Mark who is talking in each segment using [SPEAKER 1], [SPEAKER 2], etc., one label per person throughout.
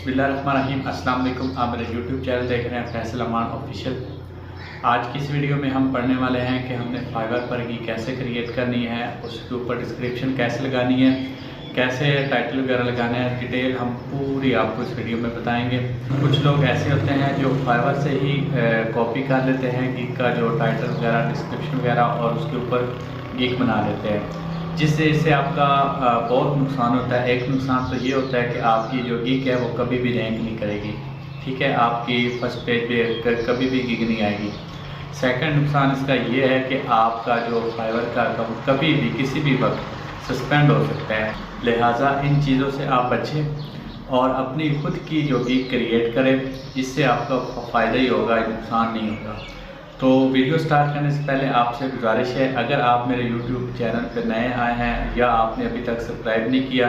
[SPEAKER 1] बिस्मिल्लाहिर्रहमानिर्रहीम। अस्सलाम वालेकुम। आप मेरे यूट्यूब चैनल देख रहे हैं फैसल अमान ऑफिशियल। आज की इस वीडियो में हम पढ़ने वाले हैं कि हमने फाइवर पर की कैसे क्रिएट करनी है, उसके ऊपर डिस्क्रिप्शन कैसे लगानी है, कैसे टाइटल वगैरह लगाना है, डिटेल हम पूरी आपको इस वीडियो में बताएंगे। कुछ लोग ऐसे होते हैं जो फाइवर से ही कॉपी कर लेते हैं गीक का जो टाइटल वगैरह, डिस्क्रिप्शन वगैरह, और उसके ऊपर गीक बना लेते हैं, जिससे इससे आपका बहुत नुकसान होता है। एक नुकसान तो ये होता है कि आपकी जो गीक है वो कभी भी रैंक नहीं करेगी, ठीक है, आपकी फर्स्ट पेज पे कभी भी गीक नहीं आएगी। सेकंड नुकसान इसका ये है कि आपका जो फाइवर का अकाउंट कभी भी किसी भी वक्त सस्पेंड हो सकता है। लिहाजा इन चीज़ों से आप बचें और अपनी खुद की जो गीक क्रिएट करें, इससे आपका फ़ायदा ही होगा, नुकसान नहीं होगा। तो वीडियो स्टार्ट करने से पहले आपसे गुजारिश है, अगर आप मेरे YouTube चैनल पर नए आए हैं या आपने अभी तक सब्सक्राइब नहीं किया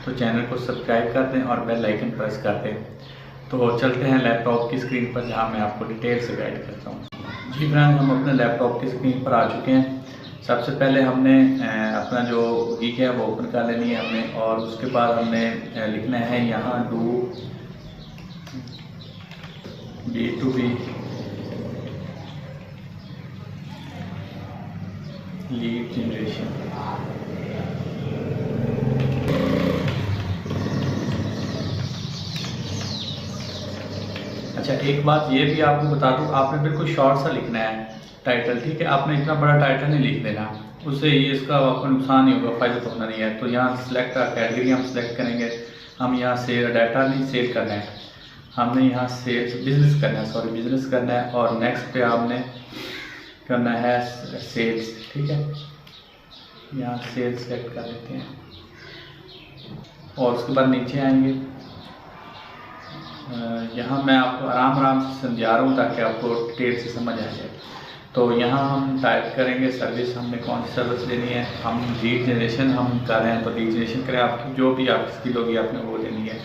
[SPEAKER 1] तो चैनल को सब्सक्राइब कर दें और बेल आइकन प्रेस कर दें। तो चलते हैं लैपटॉप की स्क्रीन पर, जहां मैं आपको डिटेल से गाइड करता हूं। जी फ्रेंड, हम अपने लैपटॉप की स्क्रीन पर आ चुके हैं। सबसे पहले हमने अपना जो गीक है वो ओपन कर लेनी है हमने, और उसके बाद हमने लिखना है यहाँ डू B2B लीड जनरेशन। अच्छा, एक बात ये भी आपको बता दूं, आपने बिल्कुल शॉर्ट सा लिखना है टाइटल, ठीक है। आपने इतना बड़ा टाइटल नहीं लिख देना, उससे ये इसका आपको नुकसान नहीं होगा, फायदा तो होना नहीं है। तो यहाँ सिलेक्ट कैटेगरी हम सिलेक्ट करेंगे। हम यहाँ से डाटा नहीं सेल करना है, हमने यहाँ सेल्स बिजनेस करना है, सॉरी बिजनेस करना है। और नेक्स्ट पे आपने करना है सेल्स, ठीक है। यहाँ सेल्स सेलेक्ट कर लेते हैं और उसके बाद नीचे आएंगे। यहाँ मैं आपको आराम से समझा रहा हूँ ताकि आपको डिटेल से समझ आ जाए। तो यहाँ हम टाइप करेंगे सर्विस, हमने कौन सी सर्विस लेनी है। हम लीड जनरेशन हम कर रहे हैं, तो लीड जनरेशन करें, आपकी जो भी आपकी स्किल होगी आपने वो लेनी है।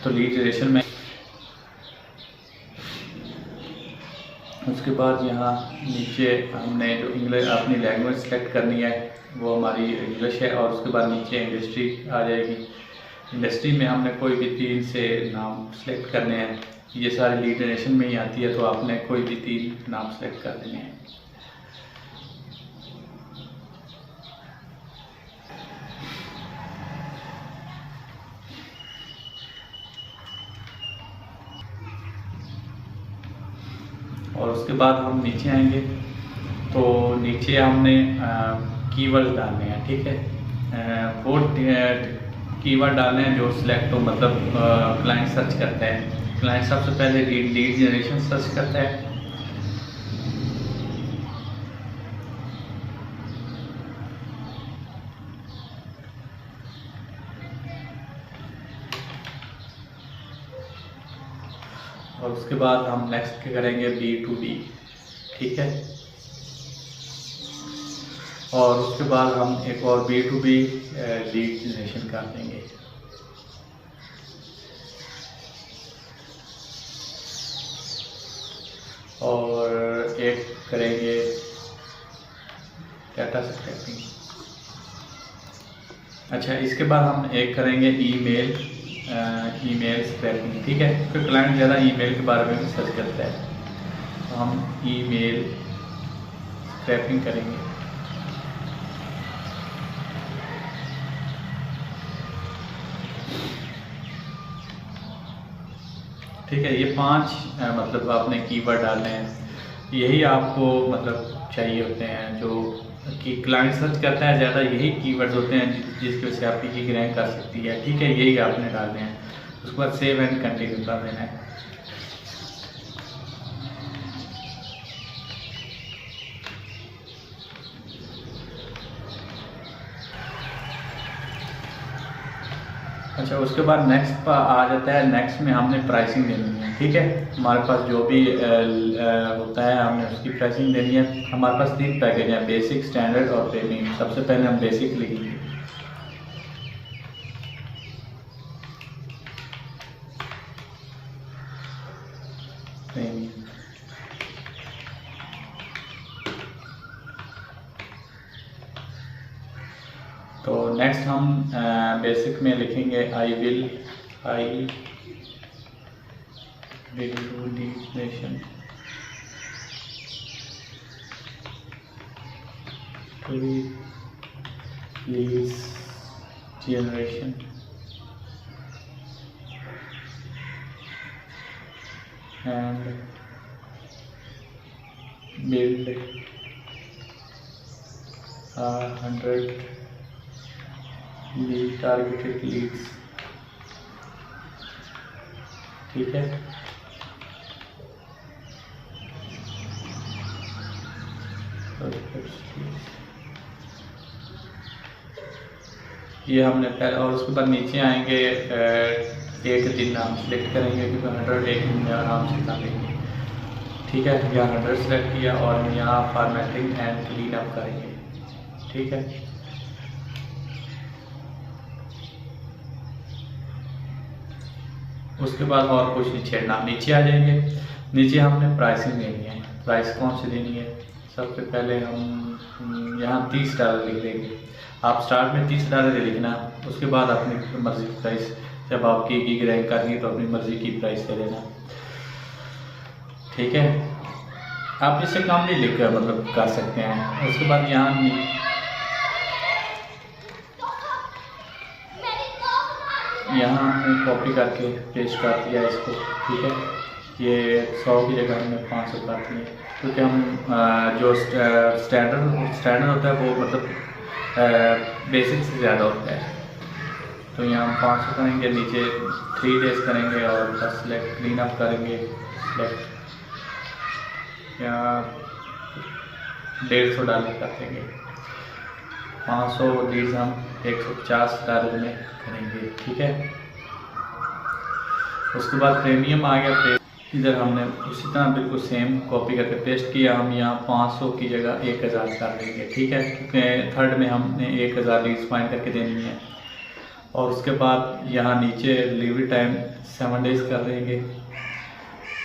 [SPEAKER 1] तो लीड जनरेशन में उसके बाद यहाँ नीचे हमने जो इंग्लिश अपनी लैंग्वेज सेलेक्ट करनी है वो हमारी इंग्लिश है, और उसके बाद नीचे इंडस्ट्री आ जाएगी। इंडस्ट्री में हमने कोई भी 3 से नाम सेलेक्ट करने हैं, ये सारी लीड जनरेशन में ही आती है, तो आपने कोई भी 3 नाम सेलेक्ट कर देने हैं। और उसके बाद हम नीचे आएंगे, तो नीचे हमने कीवर्ड डालने हैं, ठीक है। वो कीवर्ड डालने हैं जो सिलेक्ट हो, मतलब क्लाइंट सर्च करता है। क्लाइंट सबसे पहले लीड जनरेशन सर्च करता है, और उसके बाद हम नेक्स्ट करेंगे B2B, ठीक है। और उसके बाद हम एक और B2B लीड जनरेशन कर देंगे। और एक करेंगे डाटा स्क्रैपिंग। अच्छा, इसके बाद हम एक करेंगे ईमेल स्क्रैपिंग, ठीक है, क्योंकि क्लाइंट ज़्यादा ईमेल के बारे में भी सर्च करता है, तो हम ईमेल स्क्रैपिंग करेंगे। ठीक है, ये 5 मतलब आपने कीवर्ड डालने हैं, यही आपको मतलब चाहिए होते हैं, जो कि क्लाइंट सर्च करता है ज़्यादा, यही कीवर्ड्स होते हैं जिसकी वजह से आपकी गीक रैंक कर सकती है, ठीक है। यही आपने डालने हैं। उसके बाद सेव एंड कंटिन्यू कर देना है। अच्छा, उसके बाद नेक्स्ट पर आ जाता है। नेक्स्ट में हमने प्राइसिंग देनी है, ठीक है। हमारे पास जो भी होता है हमने उसकी प्राइसिंग देनी है। हमारे पास 3 पैकेज हैं, बेसिक, स्टैंडर्ड और प्रीमियम। सबसे पहले हम बेसिक लिखेंगे। प्रीमियम, तो नेक्स्ट हम बेसिक में लिखेंगे आई Will do lead generation to leads generation and build 100 lead targeted leads। ठीक है, ये हमने पहले, और उसके बाद नीचे आएंगे एक दिन हम सिलेक्ट करेंगे क्योंकि 100 एक दिन में आराम से कर लेंगे। ठीक है, यहाँ 100 सेलेक्ट किया और यहाँ फॉर्मेटिंग एंड क्लीन अप करेंगे। ठीक है, उसके बाद और कुछ नहीं छेड़ना, नीचे आ जाएंगे। नीचे हमने प्राइसिंग देनी है। प्राइस कौन सी देनी है? सबसे पहले हम यहाँ $30 लिख देंगे। आप स्टार्ट में $30 दे लिखना, उसके बाद अपनी मर्ज़ी की प्राइस, जब आपकी गिग रैंक करनी तो अपनी मर्ज़ी की प्राइस दे देना। ठीक है, आप इससे कम भी लिख कर मतलब कर सकते हैं। उसके बाद यहाँ हमने कॉपी करके पेस्ट कर दिया इसको। ठीक है, ये 100 की जगह हमने 500 कर दिए क्योंकि हम जो स्टैंडर्ड होता है वो मतलब बेसिक से ज़्यादा होता है। तो यहाँ हम 500 करेंगे, नीचे 3 days करेंगे और बस सेलेक्ट क्लीन अप करेंगे। सेलेक्ट यहाँ $150 कर देंगे। 500 लीड्स हम $150 में करेंगे। ठीक है, उसके बाद प्रीमियम आ गया। इधर हमने उसी तरह बिल्कुल सेम कॉपी करके पेस्ट किया। हम यहाँ 500 की जगह 1000 कर देंगे। ठीक है, क्योंकि थर्ड में हमने 1000 लीड्स फाइंड करके देनी है। और उसके बाद यहाँ नीचे डिलीवरी टाइम 7 days कर देंगे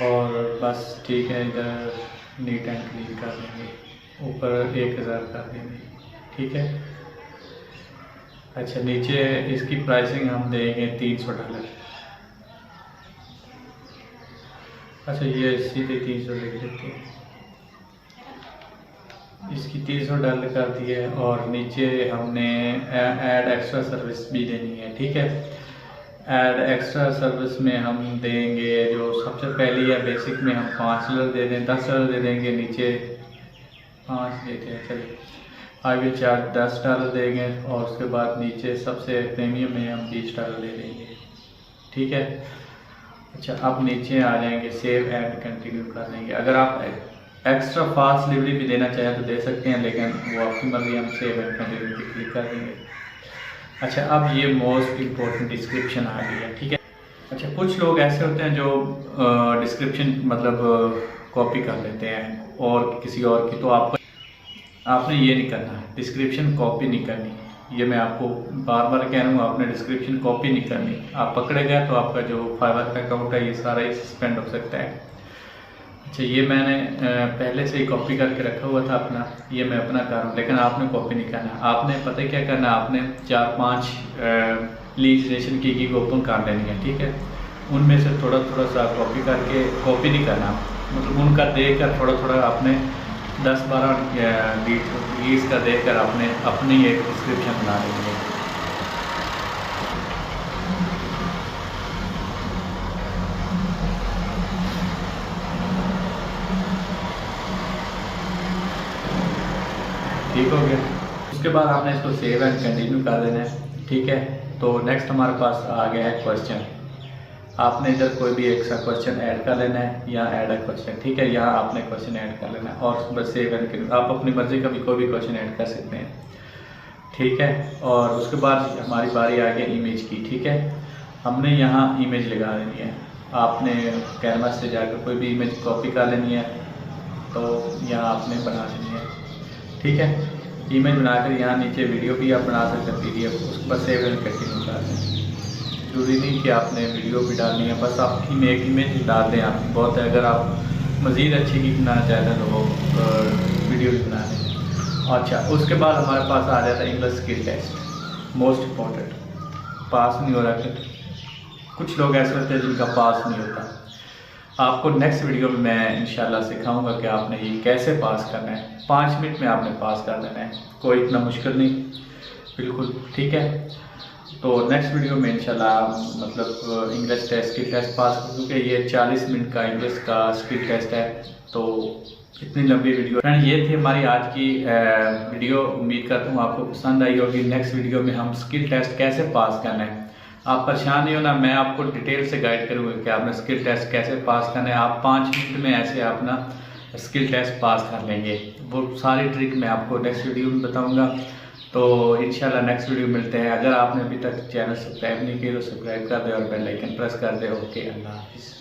[SPEAKER 1] और बस। ठीक है, इधर नीट एंड क्लीन कर देंगे, ऊपर 1000 कर देंगे। ठीक है, अच्छा नीचे इसकी प्राइसिंग हम देंगे $300। अच्छा ये सीधे 300 लिख देते हैं, इसकी $300 कर दिए। और नीचे हमने ऐड एक्स्ट्रा सर्विस भी देनी है। ठीक है, ऐड एक्स्ट्रा सर्विस में हम देंगे जो सबसे पहली है बेसिक में हम $5 दे दें, $10 दे देंगे। नीचे 5 देते हैं, चलिए आई विल चार्ज $10 देंगे। और उसके बाद नीचे सबसे प्रीमियम में हम $20 दे देंगे। ठीक है, अच्छा अब नीचे आ जाएंगे, सेव एंड कंटिन्यू कर देंगे। अगर आप एक्स्ट्रा फास्ट डिलीवरी भी देना चाहें तो दे सकते हैं, लेकिन वो आपकी मर्जी। हम सेव एंड कंटिन्यू पे क्लिक कर देंगे। अच्छा अब ये मोस्ट इम्पोर्टेंट डिस्क्रिप्शन आ गई है। ठीक है, अच्छा कुछ लोग ऐसे होते हैं जो डिस्क्रिप्शन मतलब कॉपी कर लेते हैं और किसी और की, तो आपने ये नहीं करना है, डिस्क्रिप्शन कॉपी नहीं करनी। ये मैं आपको बार बार कह रहा हूँ, आपने डिस्क्रिप्शन कॉपी नहीं करनी। आप पकड़े गए तो आपका जो फाइवर का अकाउंट है ये सारा ही सस्पेंड हो सकता है। अच्छा ये मैंने पहले से ही कॉपी करके रखा हुआ था अपना, ये मैं अपना कर रहा हूँ, लेकिन आपने कॉपी नहीं करना। आपने पता है क्या करना, आपने 4-5 लीड जनरेशन की गिग ओपन कर लेनी है। ठीक है, उनमें से थोड़ा सा कॉपी करके, कॉपी नहीं करना मतलब उनका देख कर थोड़ा आपने 10-12 लीड्स का देखकर आपने अपनी एक डिस्क्रिप्शन बना लेंगे। ठीक हो गया, उसके बाद आपने इसको सेव एंड कंटिन्यू कर देना है। ठीक है, तो नेक्स्ट हमारे पास आ गया है क्वेश्चन। आपने इधर कोई भी एक सा क्वेश्चन ऐड कर लेना है, यहाँ ऐड अ क्वेश्चन। ठीक है, यहाँ आपने क्वेश्चन ऐड कर लेना है और बस सेव एंड कंटिन्यू। आप अपनी मर्जी का भी कोई भी क्वेश्चन ऐड कर सकते हैं। ठीक है, और उसके बाद हमारी बारी आ गई इमेज की। ठीक है, हमने यहाँ इमेज लगा देनी है। आपने कैनवास से जाकर कोई भी इमेज कॉपी कर लेनी है, तो यहाँ आपने बना देनी है। ठीक है, इमेज बनाकर यहाँ नीचे वीडियो भी आप बना सकते हैं, PDF। उसके बाद सेव एंड कंटिन्यू कर दें। जरूरी नहीं कि आपने वीडियो भी डालनी है, बस आप एक इमेज डाल दें, आप बहुत है। अगर आप मज़ीद अच्छी गिग बनाना चाहते हैं तो वो वीडियो भी बना दें। अच्छा उसके बाद हमारे पास आ जाता है English skill test, most important. Pass नहीं हो रहा, कुछ लोग ऐसे होते हैं जिनका पास नहीं होता। आपको नेक्स्ट वीडियो में मैं इंशाल्लाह सिखाऊंगा कि आपने ये कैसे पास करना है। 5 मिनट में आपने पास कर देना है, कोई इतना मुश्किल नहीं, बिल्कुल ठीक है। तो नेक्स्ट वीडियो में इंशाल्लाह मतलब English test skill test pass, क्योंकि ये 40 मिनट का इंग्लिश का स्किल टेस्ट है। तो इतनी लंबी वीडियो फ्रेंड, ये थी हमारी आज की वीडियो। उम्मीद करता हूँ आपको पसंद आई होगी। नेक्स्ट वीडियो में हम स्किल टेस्ट कैसे पास करना है, आप परेशान नहीं होना, मैं आपको डिटेल से गाइड करूँगा कि आपने स्किल टेस्ट कैसे पास करना है। आप 5 मिनट में ऐसे अपना स्किल टेस्ट पास कर लेंगे। वो सारी ट्रिक मैं आपको नेक्स्ट वीडियो में बताऊँगा। तो इंशाल्लाह नेक्स्ट वीडियो मिलते हैं। अगर आपने अभी तक चैनल सब्सक्राइब नहीं किया तो सब्सक्राइब कर दे और बेल आइकन प्रेस कर दे। ओके, अल्लाह हाफिज़।